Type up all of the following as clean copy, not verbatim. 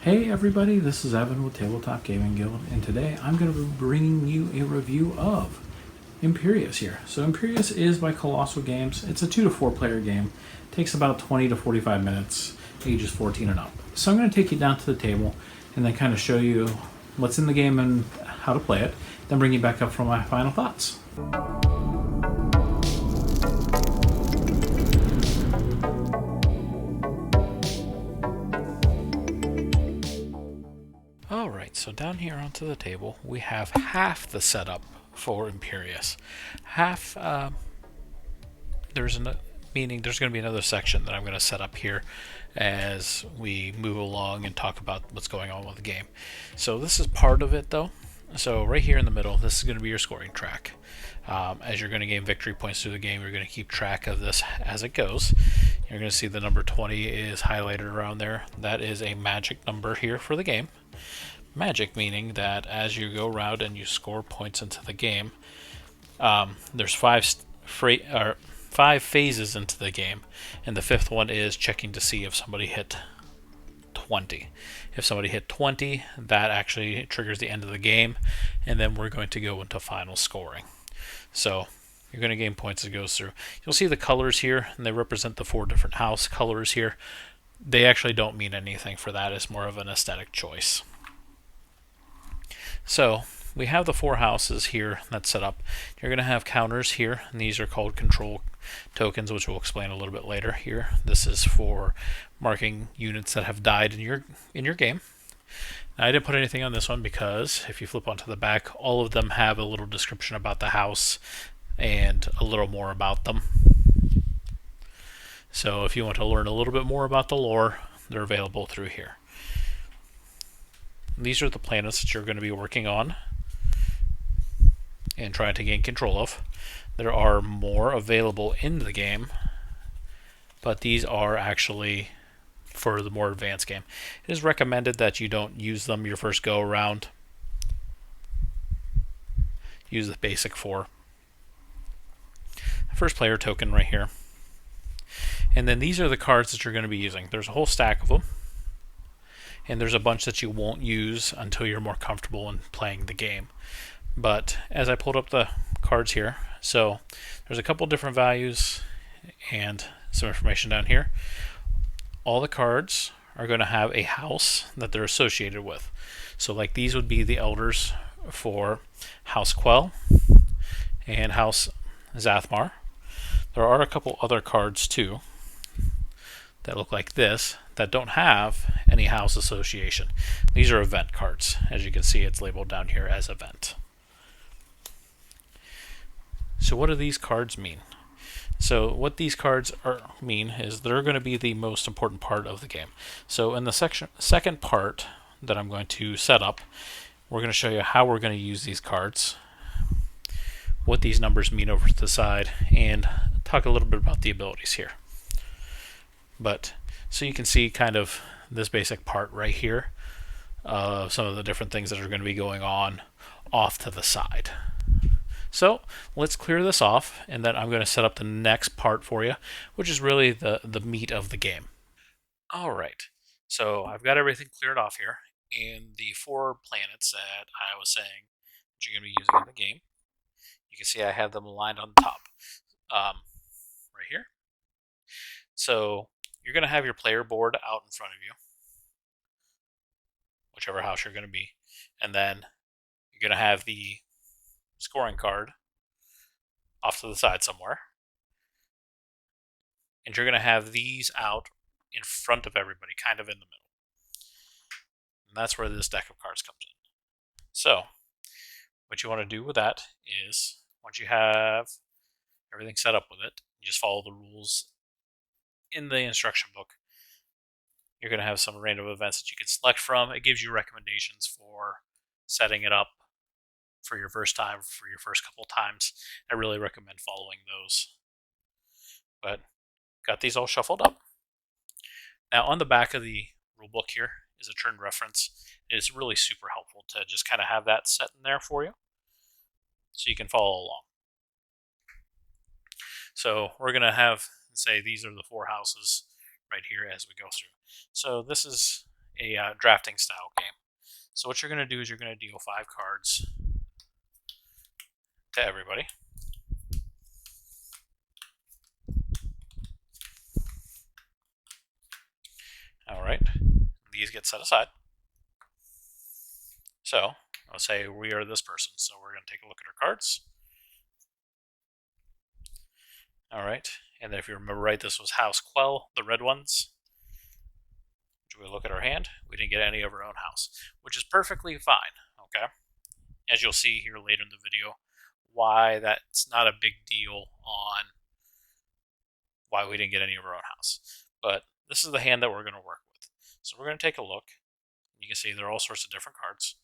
Hey everybody, this is Evan with Tabletop Gaming Guild, and today I'm going to be bringing you a review of Imperius here. So Imperius is by Colossal Games. It's a 2 to 4 player game. It takes about 20 to 45 minutes, ages 14 and up. So I'm going to take you down to the table and then kind of show you what's in the game and how to play it, then bring you back up for my final thoughts. Alright, so down here onto the table, we have half the setup for Imperius. Half, meaning there's going to be another section that I'm going to set up here as we move along and talk about what's going on with the game. So this is part of it though. So right here in the middle, this is going to be your scoring track. As you're going to gain victory points through the game, you're going to keep track of this as it goes. You're going to see the number 20 is highlighted around there. That is a magic number here for the game. Magic meaning that as you go around and you score points into the game, there's five phases into the game, and the fifth one is checking to see if somebody hit 20. If somebody hit 20, that actually triggers the end of the game, and then we're going to go into final scoring. So you're going to gain points as it goes through. You'll see the colors here, and they represent the 4 different house colors here. They actually don't mean anything for that. It's more of an aesthetic choice. So we have the 4 houses here that's set up. You're going to have counters here, and these are called control tokens, which we'll explain a little bit later here. This is for marking units that have died in your game. Now, I didn't put anything on this one because if you flip onto the back, all of them have a little description about the house and a little more about them. So if you want to learn a little bit more about the lore, they're available through here. These are the planets that you're going to be working on and trying to gain control of. There are more available in the game, but these are actually for the more advanced game. It is recommended that you don't use them your first go around. Use the basic 4. First player token right here. And then these are the cards that you're going to be using. There's a whole stack of them. And there's a bunch that you won't use until you're more comfortable in playing the game. But as I pulled up the cards here, so there's a couple different values and some information down here. All the cards are going to have a house that they're associated with. So like these would be the elders for House Quell and House Zathmar. There are a couple other cards too that look like this that don't have any house association. These are event cards. As you can see, it's labeled down here as event. So what do these cards mean? So what these cards mean is they're going to be the most important part of the game. So in the second part that I'm going to set up, we're going to show you how we're going to use these cards, what these numbers mean over to the side, and talk a little bit about the abilities here. But so you can see kind of this basic part right here of some of the different things that are going to be going on off to the side. So let's clear this off, and then I'm going to set up the next part for you, which is really the meat of the game. All right, so I've got everything cleared off here, and the 4 planets that I was saying that you're going to be using in the game, you can see I have them aligned on the top, right here. So you're going to have your player board out in front of you, whichever house you're going to be, and then you're going to have the scoring card off to the side somewhere, and you're going to have these out in front of everybody, kind of in the middle. And that's where this deck of cards comes in. So what you want to do with that is, once you have everything set up with it, you just follow the rules in the instruction book. You're going to have some random events that you can select from. It gives you recommendations for setting it up for your first time, for your first couple times. I really recommend following those. But got these all shuffled up. Now on the back of the rulebook here is a turn reference. It is really super helpful to just kind of have that set in there for you so you can follow along. So we're going to have, say, these are the 4 houses right here as we go through. So this is a drafting style game. So what you're going to do is you're going to deal 5 cards to everybody. Alright, these get set aside. So, let's say we are this person, so we're going to take a look at our cards. Alright, and if you remember right, this was House Quell, the red ones. We look at our hand, we didn't get any of our own house, which is perfectly fine, okay? As you'll see here later in the video, why that's not a big deal on why we didn't get any of our own house. But this is the hand that we're going to work with. So we're going to take a look. You can see there are all sorts of different cards.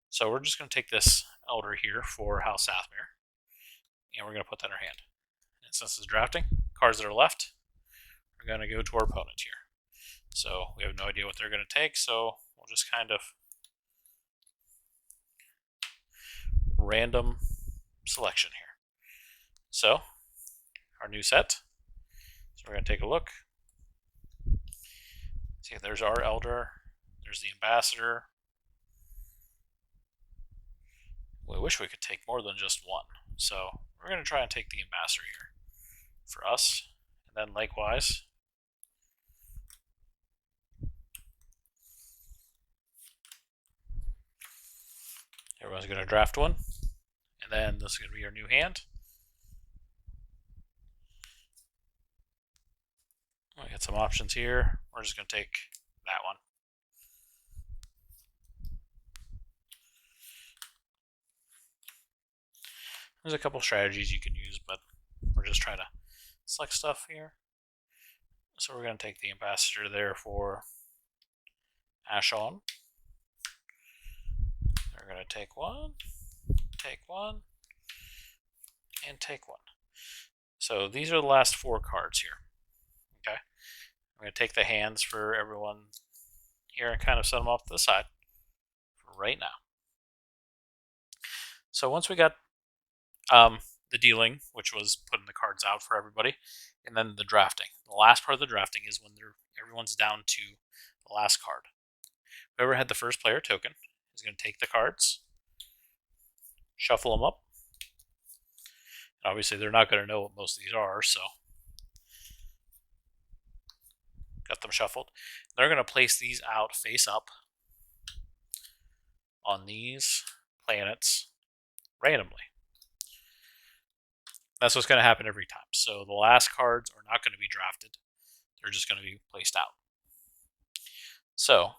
So we're just going to take this Elder here for House Athmir, and we're going to put that in our hand. And since it's drafting, cards that are left are going to go to our opponent here. So we have no idea what they're going to take, so we'll just kind of random selection here. So, our new set. So we're going to take a look. See, there's our Elder. There's the Ambassador. We wish we could take more than just one. So we're going to try and take the Ambassador here for us. And then likewise, everyone's going to draft one. And then this is going to be our new hand. We got some options here. We're just going to take that one. There's a couple strategies you can use, but we're just trying to select stuff here. So we're going to take the Ambassador there for Ashon. We're going to take one, and take one. So these are the last 4 cards here. Okay, I'm going to take the hands for everyone here and kind of set them off to the side for right now. So once we got the dealing, which was putting the cards out for everybody, and then the drafting. The last part of the drafting is when everyone's down to the last card. Whoever had the first player token is going to take the cards, shuffle them up. And obviously, they're not going to know what most of these are, so got them shuffled. They're going to place these out face up on these planets randomly. That's what's going to happen every time. So the last cards are not going to be drafted. They're just going to be placed out. So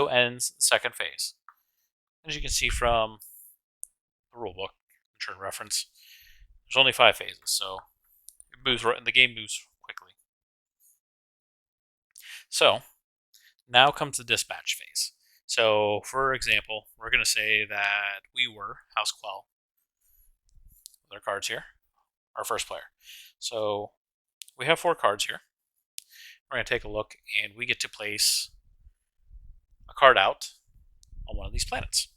ends the second phase. As you can see from the rulebook, turn reference, there's only 5 phases, so it moves right, the game moves quickly. So now comes the dispatch phase. So for example, we're going to say that we were House Quell with our cards here, our first player. So we have 4 cards here. We're going to take a look, and we get to place a card out on one of these planets.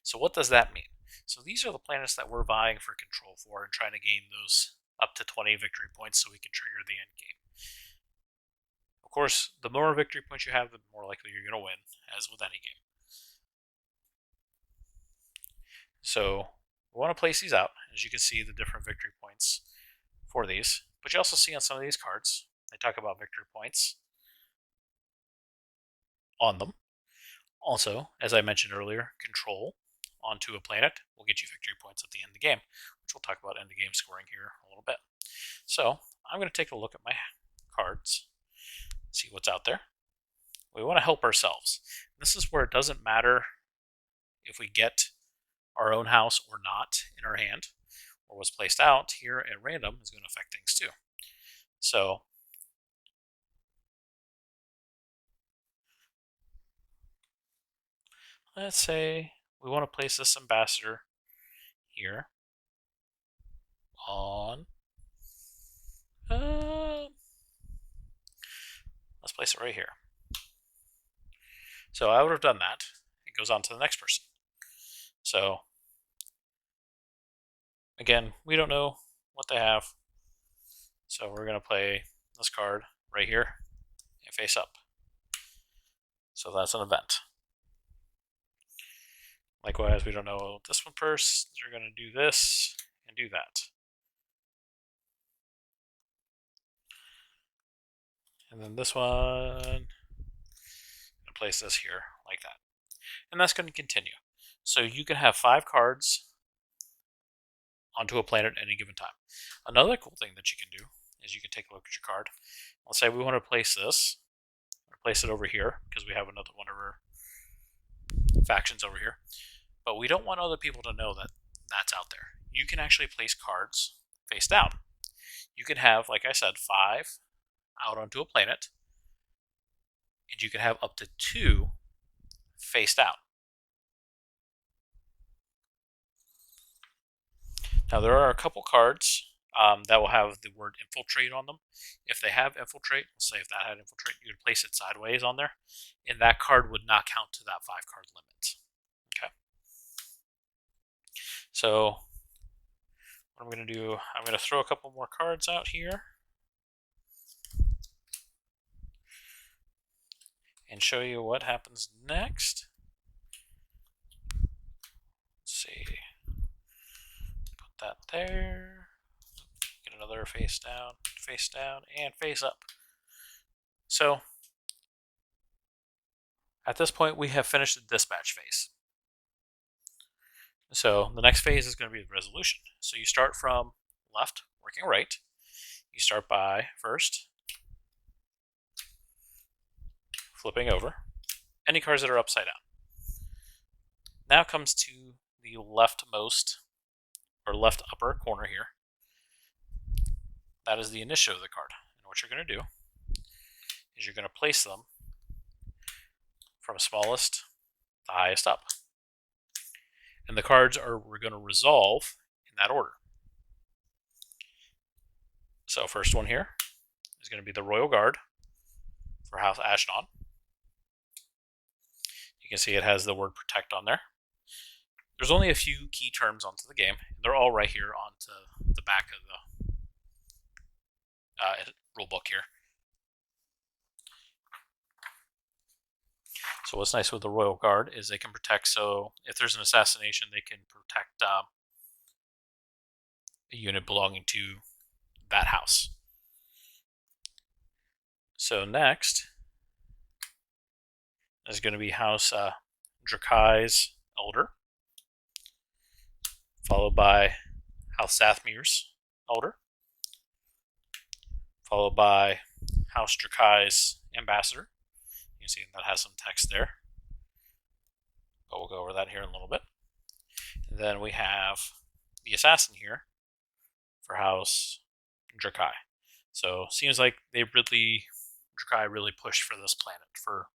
So what does that mean? So these are the planets that we're vying for control for and trying to gain those up to 20 victory points so we can trigger the end game. Of course, the more victory points you have, the more likely you're going to win, as with any game. So we want to place these out. As you can see, the different victory points for these. But you also see on some of these cards, they talk about victory points on them. Also, as I mentioned earlier, control onto a planet will get you victory points at the end of the game, which we'll talk about end of game scoring here a little bit. So I'm going to take a look at my cards, see what's out there. We want to help ourselves. This is where it doesn't matter if we get our own house or not in our hand, or what's placed out here at random is going to affect things too. So let's say we want to place this ambassador here on, let's place it right here. So I would have done that. It goes on to the next person. So again, we don't know what they have. So we're going to play this card right here and face up. So that's an event. Likewise, we don't know this one first. They're going to do this and do that. And then this one, I'm going to place this here like that. And that's going to continue. So you can have 5 cards onto a planet at any given time. Another cool thing that you can do is you can take a look at your card. Let's say we want to place this. Place it over here because we have another one of our factions over here. But we don't want other people to know that that's out there. You can actually place cards face down. You can have, like I said, 5 out onto a planet, and you can have up to 2 faced out. Now there are a couple cards that will have the word infiltrate on them. If they have infiltrate, let's say if that had infiltrate, you would place it sideways on there, and that card would not count to that 5 card limit. Okay. So what I'm going to do, I'm going to throw a couple more cards out here and show you what happens next. Let's see. Put that there. Get another face down, and face up. So at this point, we have finished the dispatch phase. So the next phase is going to be the resolution. So you start from left, working right. You start by first flipping over any cards that are upside down. Now comes to the leftmost or left upper corner here. That is the initiative of the card. And what you're going to do is you're going to place them from smallest to highest up. And the cards we're going to resolve in that order. So first one here is going to be the Royal Guard for House Ashton. You can see it has the word protect on there. There's only a few key terms onto the game. They're all right here onto the back of the rule book here. So what's nice with the Royal Guard is they can protect, so if there's an assassination, they can protect a unit belonging to that house. So next is going to be House Drakai's Elder, followed by House Sathmir's Elder, followed by House Drakai's Ambassador. You can see that has some text there, but we'll go over that here in a little bit. And then we have the Assassin here for House Drakai. So seems like Drakai really pushed for this planet for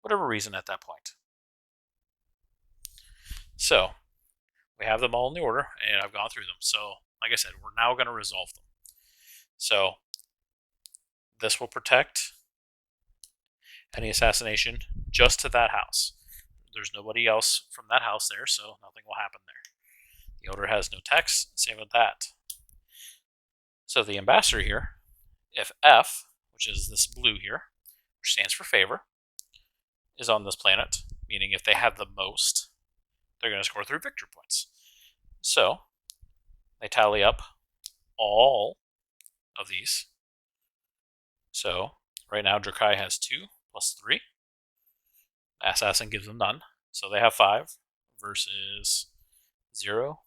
whatever reason at that point. So we have them all in the order, and I've gone through them. So like I said, we're now going to resolve them. So this will protect any assassination just to that house. There's nobody else from that house there, so nothing will happen there. The order has no text, same with that. So the ambassador here, if F, which is this blue here, which stands for favor, is on this planet, meaning if they have the most, they're going to score 3 victory points. So they tally up all of these. So right now Drakai has 2 plus 3. Assassin gives them none. So they have 5 versus 0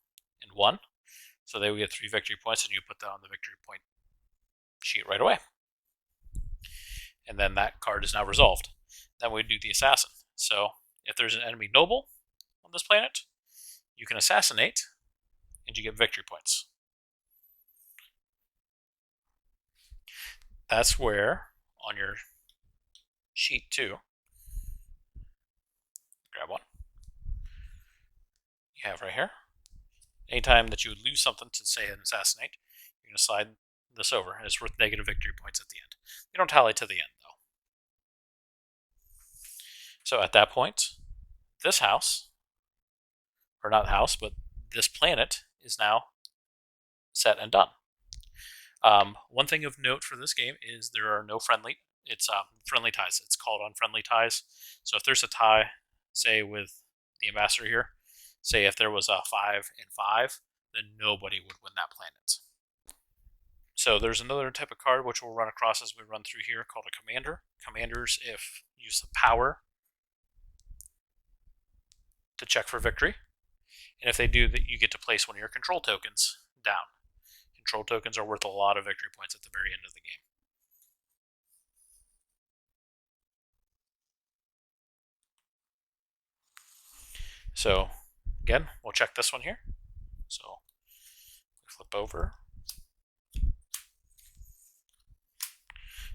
and 1. So they will get 3 victory points, and you put that on the victory point sheet right away. And then that card is now resolved. Then we do the assassin. So if there's an enemy noble on this planet, you can assassinate, and you get victory points. That's where, on your sheet 2, grab one, you have right here. Anytime that you would lose something to, say, an assassinate, you're going to slide this over, and it's worth negative victory points at the end. They don't tally to the end, though. So at that point, this house, or not house, but this planet is now set and done. One thing of note for this game is there are no friendly It's friendly ties. It's called unfriendly ties. So if there's a tie, say with the ambassador here, say if there was a 5 and 5, then nobody would win that planet. So there's another type of card which we'll run across as we run through here called a commander. Commanders, if use the power to check for victory, and if they do, that you get to place one of your control tokens down. Control tokens are worth a lot of victory points at the very end of the game. So again, we'll check this one here. So flip over,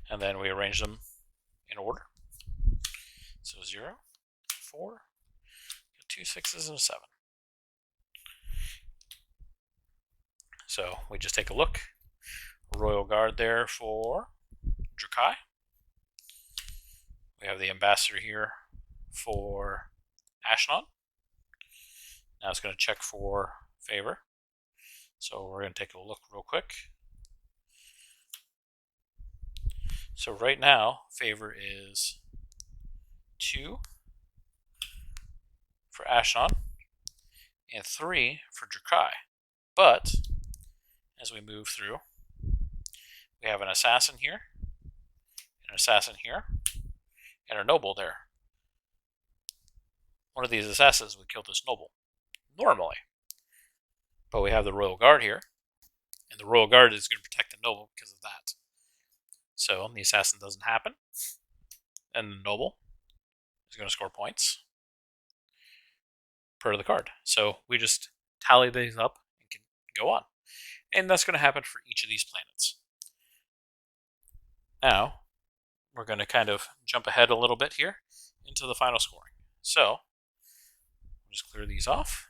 and then we arrange them in order. So 0, 4, 2 6s, and a 7. So we just take a look. Royal Guard there for Drakai. We have the ambassador here for Ashnon. Now it's going to check for favor. So we're going to take a look real quick. So right now, favor is 2 for Ashnon and 3 for Drakai. But as we move through, we have an assassin here, an assassin here, and a noble there. One of these assassins would kill this noble, normally. But we have the Royal Guard here, and the Royal Guard is going to protect the noble because of that. So the assassin doesn't happen, and the noble is going to score points per the card. So we just tally these up and can go on. And that's going to happen for each of these planets. Now, we're going to kind of jump ahead a little bit here into the final scoring. So, I'll just clear these off.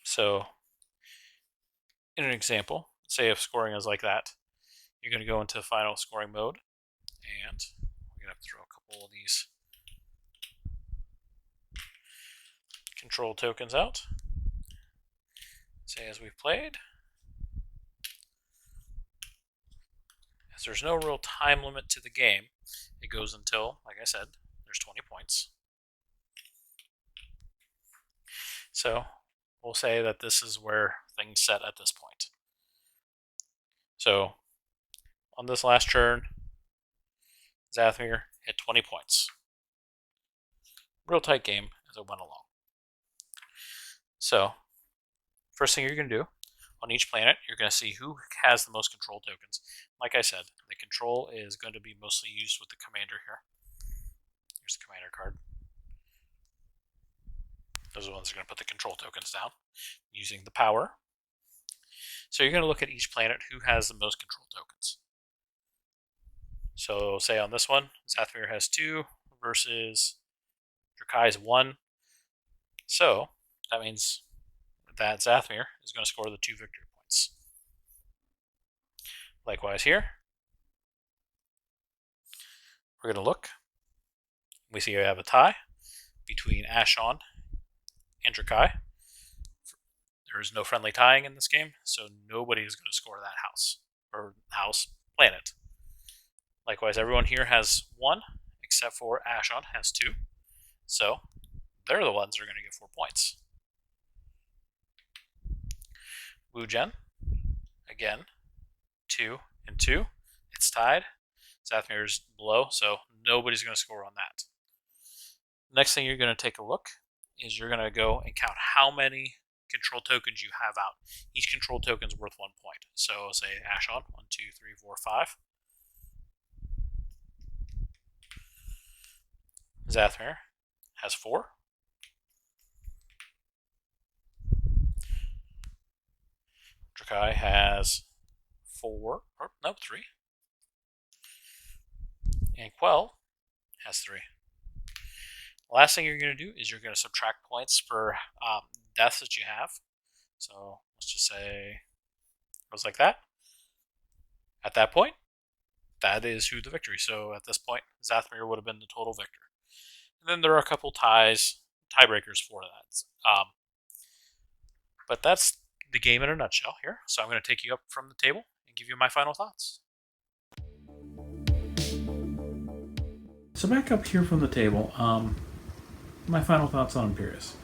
So, in an example, say if scoring is like that, you're going to go into final scoring mode, and we're going to have to throw a couple of these control tokens out. Say as we've played. As there's no real time limit to the game, it goes until, like I said, there's 20 points. So we'll say that this is where things set at this point. So on this last turn, Zathmir hit 20 points. Real tight game as it went along. So first thing you're going to do, on each planet, you're going to see who has the most control tokens. Like I said, the control is going to be mostly used with the commander here. Here's the commander card. Those are the ones that are going to put the control tokens down using the power. So you're going to look at each planet who has the most control tokens. So say on this one, Zathmir has 2 versus Drakai's 1. So that means that Zathmir is going to score the 2 victory points. Likewise here, we're going to look. We see we have a tie between Ashon and Drakai. There is no friendly tying in this game, so nobody is going to score that house, or planet. Likewise, everyone here has 1, except for Ashon has 2. So they're the ones that are going to get 4 points. Wujen, again, 2 and 2. It's tied. Zathmir is below, so nobody's going to score on that. Next thing you're going to take a look is you're going to go and count how many control tokens you have out. Each control token is worth 1 point. So say Ashon, 1, 2, 3, 4, 5. Zathmir has 4. Drakai has 4, or no, 3. And Quell has 3. The last thing you're going to do is you're going to subtract points for deaths that you have. So let's just say it goes like that. At that point, that is who the victory. So at this point, Zathmir would have been the total victor. And then there are a couple ties tiebreakers for that. But that's the game in a nutshell here. So I'm going to take you up from the table and give you my final thoughts. So back up here from the table, my final thoughts on Imperius.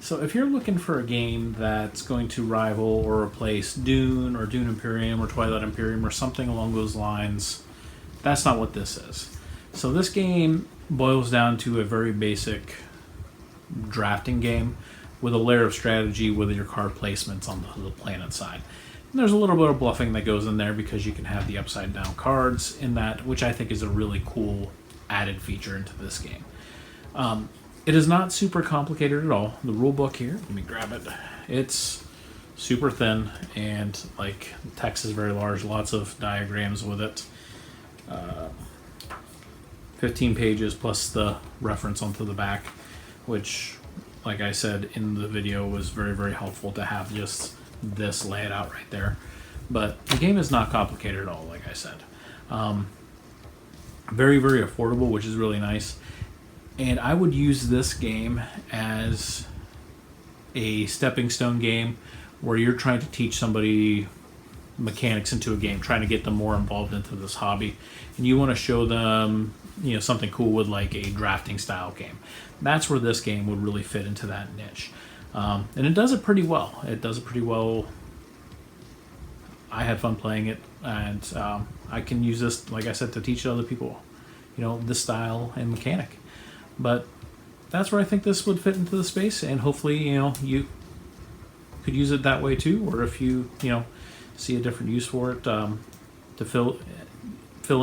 So if you're looking for a game that's going to rival or replace Dune or Dune Imperium or Twilight Imperium or something along those lines, that's not what this is. So this game boils down to a very basic drafting game with a layer of strategy with your card placements on the planet side. And there's a little bit of bluffing that goes in there because you can have the upside down cards in that, which I think is a really cool added feature into this game. It is not super complicated at all. The rule book here, let me grab it. It's super thin and like the text is very large, lots of diagrams with it. 15 pages plus the reference onto the back, which, like I said in the video, was very, very helpful to have just this laid out right there. But the game is not complicated at all, like I said. Very, very affordable, which is really nice. And I would use this game as a stepping stone game where you're trying to teach somebody mechanics into a game, trying to get them more involved into this hobby. And you want to show them, something cool with like a drafting style game. That's where this game would really fit into that niche. And it does it pretty well. I had fun playing it, and I can use this, like I said, to teach other people, this style and mechanic. But that's where I think this would fit into the space, and hopefully, you could use it that way too, or if you, see a different use for it to fill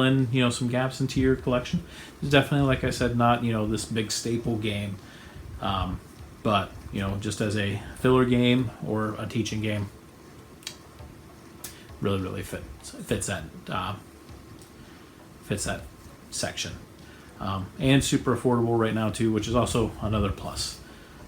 in, some gaps into your collection. It's definitely, like I said, not, this big staple game, but, just as a filler game or a teaching game, really fits that section. And super affordable right now too, which is also another plus.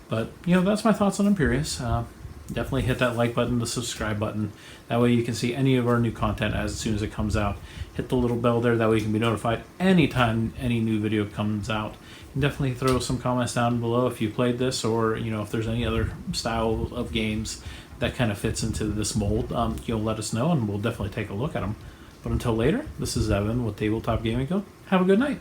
But that's my thoughts on Imperius. Definitely hit that like button, the subscribe button. That way you can see any of our new content as soon as it comes out. Hit the little bell there, that way you can be notified anytime any new video comes out. And definitely throw some comments down below if you played this, or if there's any other style of games that kind of fits into this mold. Let us know and we'll definitely take a look at them. But until later, this is Evan with Tabletop Gaming Guild. Have a good night.